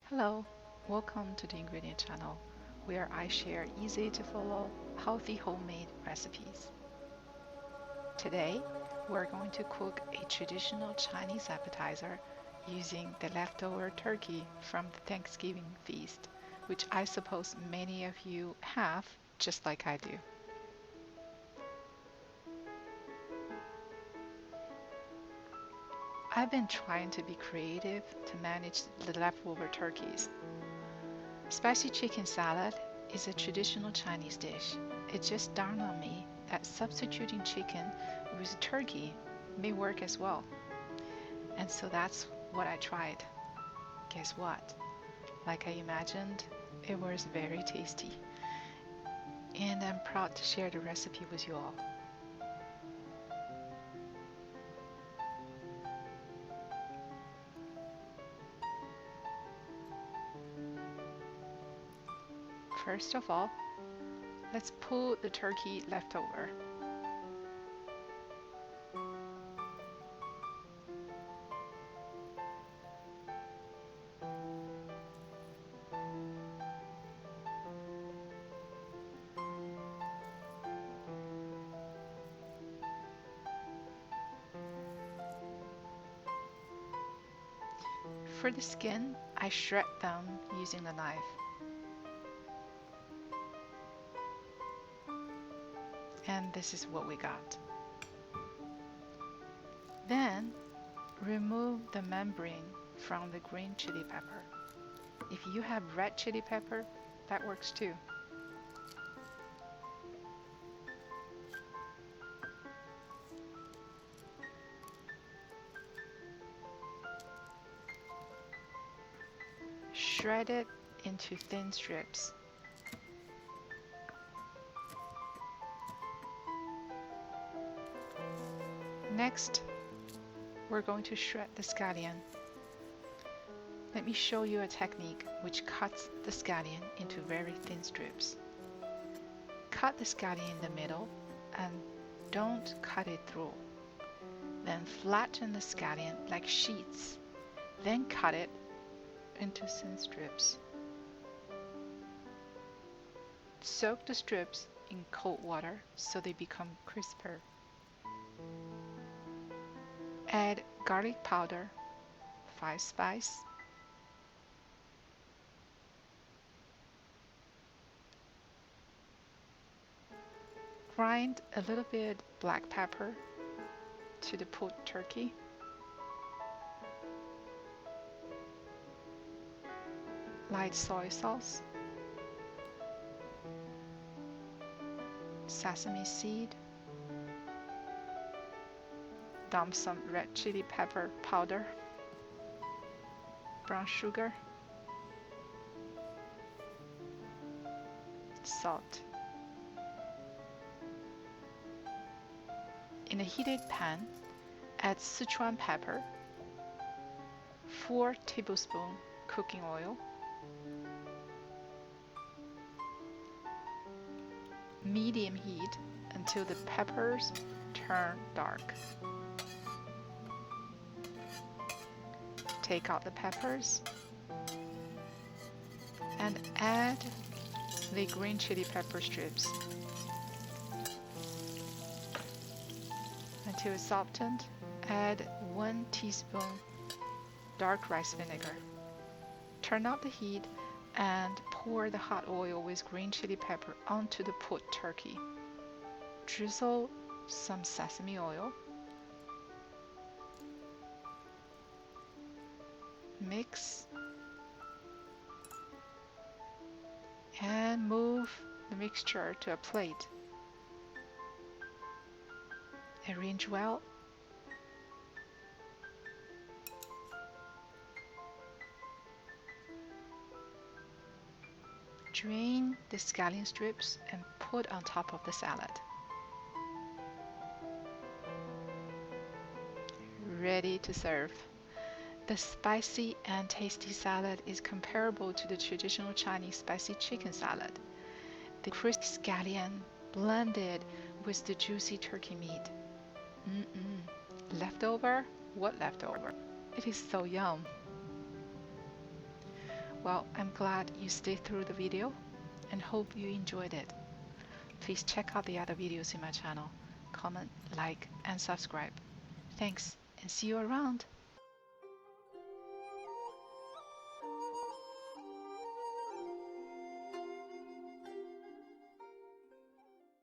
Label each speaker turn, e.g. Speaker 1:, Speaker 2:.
Speaker 1: Hello, welcome to the Ingredient Channel, where I share easy to follow, healthy homemade recipes. Today, we're going to cook a traditional Chinese appetizer using the leftover turkey from the Thanksgiving feast, which I suppose many of you have, just like I do. I've been trying to be creative to manage the leftover turkeys. Spicy chicken salad is a traditional Chinese dish. It just dawned on me that substituting chicken with turkey may work as well. And so that's what I tried. Guess what? Like I imagined, it was very tasty. And I'm proud to share the recipe with you all. First of all, let's pull the turkey leftover. For the skin, I shred them using the knife. And this is what we got. Then, remove the membrane from the green chili pepper. If you have red chili pepper, that works too. Shred it into thin strips. Next, we're going to shred the scallion. Let me show you a technique which cuts the scallion into very thin strips. Cut the scallion in the middle and don't cut it through. Then flatten the scallion like sheets. Then cut it into thin strips. Soak the strips in cold water so they become crisper. Add garlic powder, 5 spice, grind a little bit black pepper to the pulled turkey, light soy sauce, sesame seed, dump some red chili pepper powder, brown sugar, salt. In a heated pan, add Sichuan pepper, 4 tablespoons cooking oil, medium heat until the peppers turn dark. Take out the peppers and add the green chili pepper strips until it's softened. Add 1 teaspoon dark rice vinegar. Turn up the heat and pour the hot oil with green chili pepper onto the pulled turkey. Drizzle some sesame oil. Mix and move the mixture to a plate. Arrange well. Drain the scallion strips and put on top of the salad. Ready to serve. The spicy and tasty salad is comparable to the traditional Chinese spicy chicken salad. The crispy scallion blended with the juicy turkey meat. Leftover? What leftover? It is so yum. Well, I'm glad you stayed through the video and hope you enjoyed it. Please check out the other videos in my channel. Comment, like, and subscribe. Thanks, and see you around.